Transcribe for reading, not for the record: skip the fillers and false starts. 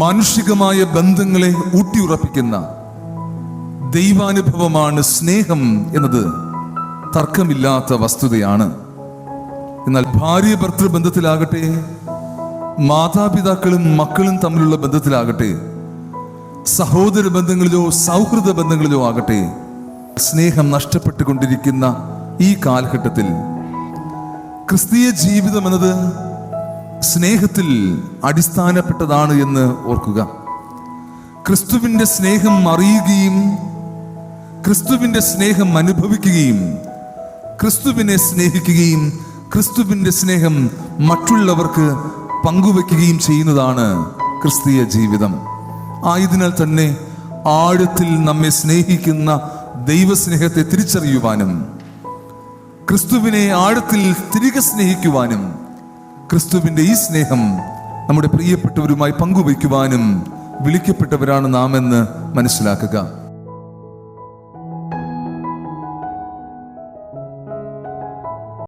മാനുഷികമായ ബന്ധങ്ങളെ ഊട്ടിയുറപ്പിക്കുന്ന ദൈവാനുഭവമാണ് സ്നേഹം എന്നത് തർക്കമില്ലാത്ത വസ്തുതയാണ്. എന്നാൽ ഭാര്യ ഭർത്തൃ ബന്ധത്തിലാകട്ടെ, മാതാപിതാക്കളും മക്കളും തമ്മിലുള്ള ബന്ധത്തിലാകട്ടെ, സഹോദര ബന്ധങ്ങളിലോ സൗഹൃദ ബന്ധങ്ങളിലോ ആകട്ടെ, സ്നേഹം നഷ്ടപ്പെട്ടുകൊണ്ടിരിക്കുന്ന ഈ കാലഘട്ടത്തിൽ ക്രിസ്തീയ ജീവിതം എന്നത് സ്നേഹത്തിൽ അടിസ്ഥാനപ്പെട്ടതാണ് എന്ന് ഓർക്കുക. ക്രിസ്തുവിൻ്റെ സ്നേഹം അറിയുകയും ക്രിസ്തുവിൻ്റെ സ്നേഹം അനുഭവിക്കുകയും ക്രിസ്തുവിനെ സ്നേഹിക്കുകയും ക്രിസ്തുവിൻ്റെ സ്നേഹം മറ്റുള്ളവർക്ക് പങ്കുവെക്കുകയും ചെയ്യുന്നതാണ് ക്രിസ്തീയ ജീവിതം. ആയതിനാൽ തന്നെ ആഴത്തിൽ നമ്മെ സ്നേഹിക്കുന്ന ദൈവസ്നേഹത്തെ തിരിച്ചറിയുവാനും ക്രിസ്തുവിനെ ആഴത്തിൽ തിരികെ സ്നേഹിക്കുവാനും ക്രിസ്തുവിൻ്റെ ഈ സ്നേഹം നമ്മുടെ പ്രിയപ്പെട്ടവരുമായി പങ്കുവയ്ക്കുവാനും വിളിക്കപ്പെട്ടവരാണ് നാം എന്ന് മനസ്സിലാക്കുക.